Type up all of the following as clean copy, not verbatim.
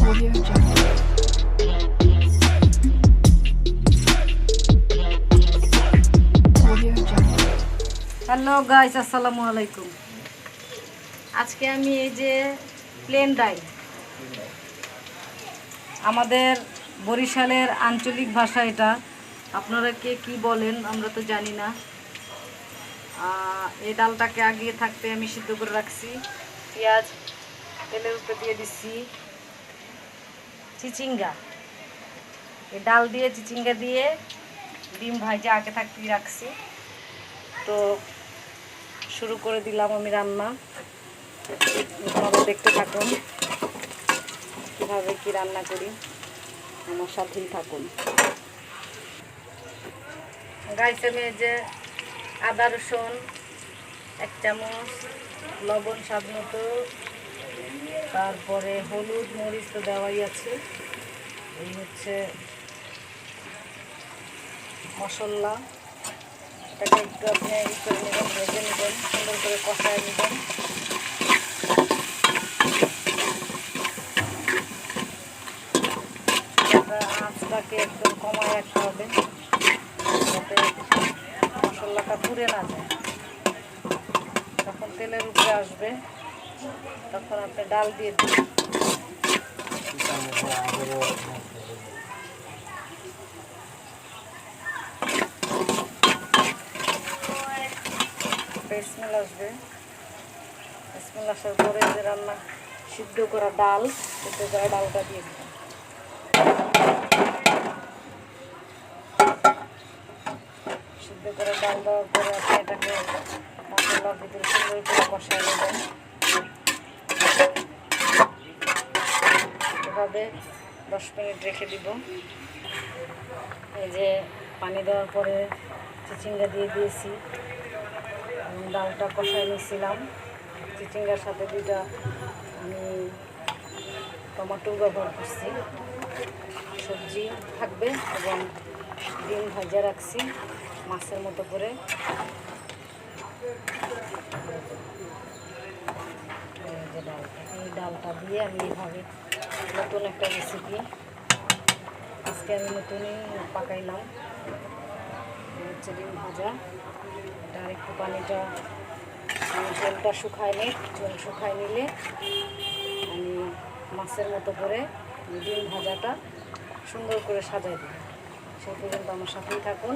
Hello guys, আসসালামু আলাইকুম। আজকে আমি এই যে প্লেন ডাল, আমাদের বরিশালের আঞ্চলিক ভাষা এটা, আপনারা কে কি বলেন আমরা তো জানি না। এই ডালটাকে আগে থাকতে আমি সিদ্ধ করে রাখছি, পেঁয়াজ তেলের উপরে দিয়ে দিচ্ছি, চিচিঙ্গা, এই ডাল দিয়ে চিচিঙ্গা দিয়ে ডিম ভাজা আগে থাকতেই রাখছি। তো শুরু করে দিলাম আমি রান্না, আপনারা দেখতে থাকুন কীভাবে কি রান্না করি, আমার সাথেই থাকুন। গাইস, আমি এই যে আদা রসুন 1 চামচ, লবণ স্বাদ মতো, তারপরে হলুদ মরিচ তো দেওয়াই আছে, এই হচ্ছে মশলা, এটাকে একটু আপনি ই করে নেবেন, ভেজে নেবেন, সুন্দর করে কষায় নেবেন। আঁচটাকে একদম কমায় রাখতে হবে যাতে মশলাটা পুড়ে না যায়। যখন তেলের উপরে আসবে তখন আপনি ডাল দিয়ে দিন। স্মেল আসবে, স্মেল আসার পরে যে রান্না সিদ্ধ করা ডাল, সিদ্ধ করা ডালটা দিয়ে দিবেন। সিদ্ধ করে ডাল দেওয়ার পরে আপনি এটাকে মশলার ভিতরে সুন্দর করে কষায় নেবেন। এভাবে 10 মিনিট রেখে দিব। এই যে পানি দেওয়ার পরে চিচিঙ্গা দিয়ে দিয়েছি, ডালটা কষায় নিয়েছিলাম। চিচিঙ্গার সাথে 2টা আমি টমেটো ব্যবহার করছি, সবজি থাকবে এবং ডিম ভাজা রাখছি মাছের মতো করে। এই ডালটা দিয়ে আমি এইভাবে নতুন একটা রেসিপি আজকে আমি নতুনই পাকাইলাম, হচ্ছে ডিম ভাজা। এটা একটু পানিটা ঝোলটা শুকায় নিই, ঝোল শুকায় নিলে আমি মাছের মতো করে ডিম ভাজাটা সুন্দর করে সাজাই দিই। সেই পর্যন্ত আমার সাথেই থাকুন।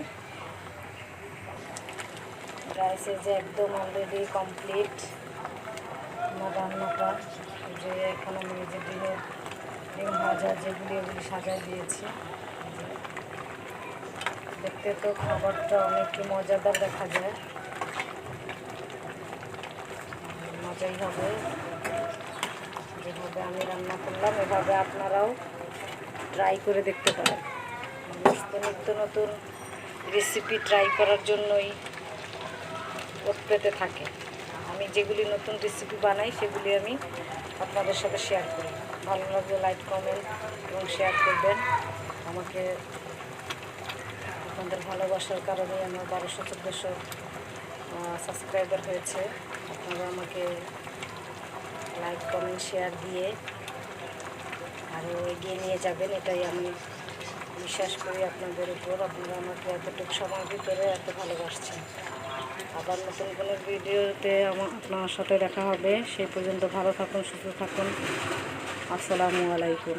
রাইসে যে একদম অলরেডি কমপ্লিট আমার রান্নাটা, যে এখন আমি যে ডিম ভাজা যেগুলি এগুলি সাজাই দিয়েছি। দেখতে তো খাবারটা অনেকই মজাদার দেখা যায়, মজাই হবে। যেভাবে আমি রান্না করলাম এভাবে আপনারাও ট্রাই করে দেখতে পারেন। নিত্য নতুন রেসিপি ট্রাই করার জন্যই পেতে থাকে। আমি যেগুলি নতুন রেসিপি বানাই সেগুলি আমি আপনাদের সাথে শেয়ার করি। ভালো লাগলে লাইক, কমেন্ট এবং শেয়ার করবেন। আমাকে আপনাদের ভালোবাসার কারণে আমার 1200-1400 সাবস্ক্রাইবার হয়েছে। আপনারা আমাকে লাইক, কমেন্ট, শেয়ার দিয়ে আরও এগিয়ে নিয়ে যাবেন, এটাই আমি বিশ্বাস করি আপনাদের উপর। আপনারা আমাকে এতটুকু সময়ের ভিতরে এত ভালোবাসছেন। আবার নতুন কোনো ভিডিওতে আপনার সাথে দেখা হবে। সেই পর্যন্ত ভালো থাকুন, সুস্থ থাকুন। আসসালামু আলাইকুম।